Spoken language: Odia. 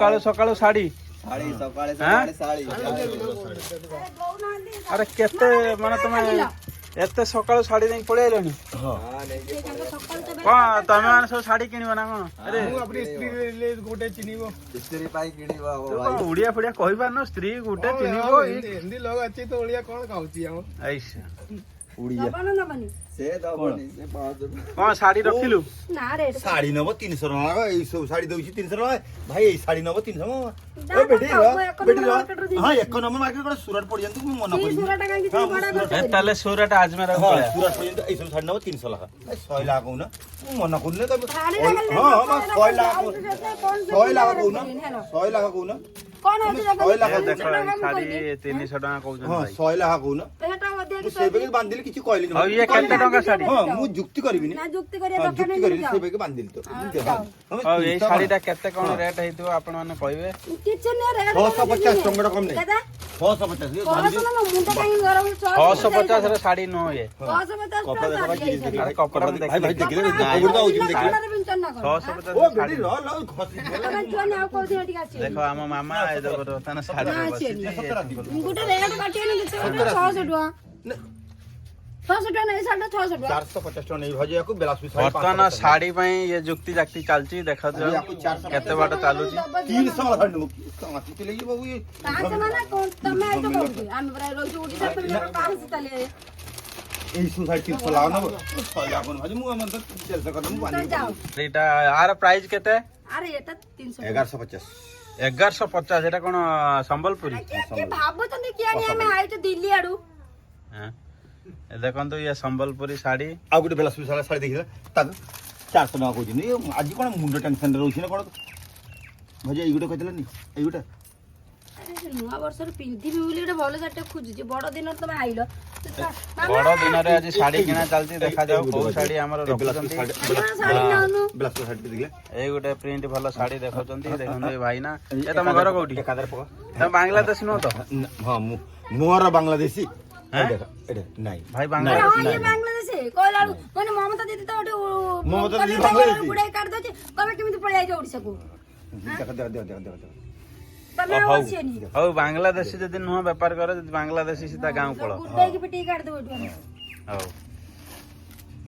ସକାଳୁ ସକାଳୁ ଶାଢୀ ଆରେ କେତେ ମାନେ ତମେ ଏତେ ସକାଳୁ ଶାଢୀ ନେଇ ପଳେଇ ଆଇଲଣି କଣ ତମେ ମାନେ ସବୁ ଶାଢୀ କିଣିବ ନା କଣ? ଆରେ ଗୋଟେ ଚିନିବ ଓଡିଆ ଫୋଡିଆ କହିପାରୁନ ସ୍ତ୍ରୀ ଗୋଟେ ଚିହ୍ନିବ ହିନ୍ଦୀ ଲୋକ ଅଛି ତ ଓଡିଆ କଣ ଖାଉଛି ଆମ କଣ ଶାଢୀ ରଖିଲୁ? ଶାଢୀ ନବ 300 ଟଙ୍କା ଏଇ ସବୁ ଶାଢୀ ଦଉଛି 300 ଟଙ୍କା ଭାଇ ଏଇ ଶାଢୀ ନବ 300 ହଁ ଏକ ନମ୍ବର ମାର୍କେଟ ଗୋଟେ ସୁରଟ ପଡିଯାନ୍ତୁ ମୁଁ ମନା କରିବି ତାହେଲେ ସୁରଟ ଆଜମେର ସୁରଟ ପଡିଯାନ୍ତୁ ଏଇ ସବୁ ଶାଢୀ ନବ 300 ଟଙ୍କା 100 ଟଙ୍କା କହୁନ ମୁଁ ମନା କରୁନି ତମେ ହଁ 100 ଟଙ୍କା କହୁନ 100 ଟଙ୍କା କହୁନ ଦେଖ ଶାଢୀ 300 ଟଙ୍କା କହୁଛନ୍ତି ହଁ 100 ଟଙ୍କା କହୁନ ସେଇ ବେগে ବାନ୍ଧିଲି କିଛି କହିଲିନି ଆଉ ଇଏ କେତେ ଟଙ୍କା ଶାଢୀ? ହଁ ମୁଁ ଯୁକ୍ତି କରିବିନି ଯୁକ୍ତି କରିବିନି ସେଇ ବେগে ବାନ୍ଧିଲି ତ ଆଉ ଏଇ ଶାଢୀଟା କେତେ କଣ ରେଟ୍ ହେଇଥିବ ଆପଣ ମାନେ କହିବେ? 650 ଟଙ୍କା କମ ନାହିଁ 650 650 ରେ ଶାଢୀ ନୁହଁ ଇଏ କପଡା ଭାଇ ଭାଇ ଦେଖିଲେ ଦେଖ ଆମ ମାମା ବର୍ତ୍ତମାନ ଶାଢୀ ବର୍ତ୍ତମାନ ଶାଢୀ ପାଇଁ ଇଏ ଯୁକ୍ତି ଜାକ୍ତି ଚାଲିଛି ଦେଖାଯାଉ କେତେ ବାଟ ଚାଲୁଛି। ଏଇଟା ଆର ପ୍ରାଇସ୍ କେତେ? 1150 1150 ଏଟା କଣ ସମ୍ବଲପୁରୀ? ଦେଖନ୍ତୁ ଇଏ ସମ୍ବଲପୁରୀ ଶାଢୀ ଆଉ ଗୋଟେ ବେଲା ଶାଢୀ ଦେଖିଲା ତାକୁ 400 ଟଙ୍କା କହୁଛନ୍ତି ଆଜି କଣ ମୁଣ୍ଡ ଟେନସନ ରହୁଛି ନା କଣ ଭଜା ଏଇ ଗୋଟେ କହିଦେଲାନି ଏଇ ଗୋଟେ ନୂଆ ବର୍ଷରେ ପିନ୍ଧିବି ବୋଲି ଗୋଟେ ଭଲ ଶାଢୀ ଖୋଜୁଛି ବଡ ଦିନରେ ତମେ ଆଇଲ ବଡ ଦିନରେ ଆଜି ଶାଢୀ କିଣା ଚାଲିଛି ଦେଖାଯାଉ କୋଉ ଶାଢୀ ଆମର ରଖୁଛନ୍ତି। ଏଇ ଗୋଟେ ପ୍ରିଣ୍ଟ ଭଲ ଶାଢୀ ଦେଖୁଛନ୍ତି ଦେଖନ୍ତୁ ଏଇ ଭାଇନା ଏ ତମ ଘର କୋଉଠି? ତମେ ବାଂଲାଦେଶ ନୁହଁ ତ? ହଁ ମୋର ବାଂଲାଦେଶୀ ନାଇଁ ଭାଇ ବାଂଲାଦେଶୀ କହିଲା ମାନେ ମମତା ଦିଦି ତ ଗୋଟେ କାଢି ଦଉଛି ତମେ କେମିତି ପଳେଇ ଆଇଛ ଓଡିଶାକୁ? ହଉ ବାଂଲାଦେଶୀ ଯଦି ନୁହଁ ବେପାର କରେ ଯଦି ବାଂଲାଦେଶୀ ସିଧା ଗାଁ ପଳ। କାଢିଦବ ହଉ